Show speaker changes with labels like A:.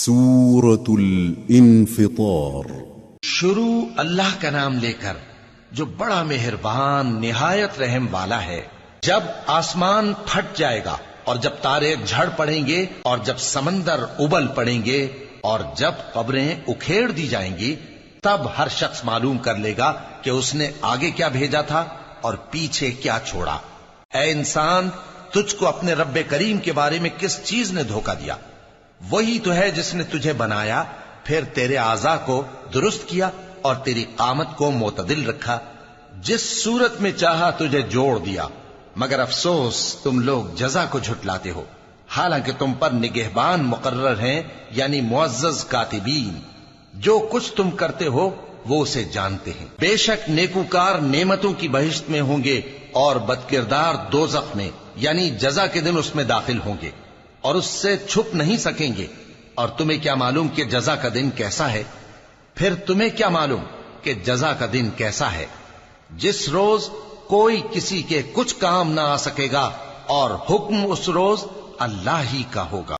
A: سورة الانفطار۔
B: شروع اللہ کا نام لے کر جو بڑا مہربان نہایت رحم والا ہے۔ جب آسمان پھٹ جائے گا اور جب تارے جھڑ پڑیں گے اور جب سمندر ابل پڑیں گے اور جب قبریں اکھیڑ دی جائیں گی، تب ہر شخص معلوم کر لے گا کہ اس نے آگے کیا بھیجا تھا اور پیچھے کیا چھوڑا۔ اے انسان، تجھ کو اپنے رب کریم کے بارے میں کس چیز نے دھوکہ دیا؟ وہی تو ہے جس نے تجھے بنایا، پھر تیرے اعضاء کو درست کیا اور تیری قامت کو معتدل رکھا، جس صورت میں چاہا تجھے جوڑ دیا، مگر افسوس تم لوگ جزا کو جھٹلاتے ہو، حالانکہ تم پر نگہبان مقرر ہیں، یعنی معزز کاتبین۔ جو کچھ تم کرتے ہو وہ اسے جانتے ہیں۔ بے شک نیکوکار نعمتوں کی بہشت میں ہوں گے اور بدکردار دوزخ میں، یعنی جزا کے دن اس میں داخل ہوں گے اور اس سے چھپ نہیں سکیں گے۔ اور تمہیں کیا معلوم کہ جزا کا دن کیسا ہے؟ پھر تمہیں کیا معلوم کہ جزا کا دن کیسا ہے؟ جس روز کوئی کسی کے کچھ کام نہ آ سکے گا اور حکم اس روز اللہ ہی کا ہوگا۔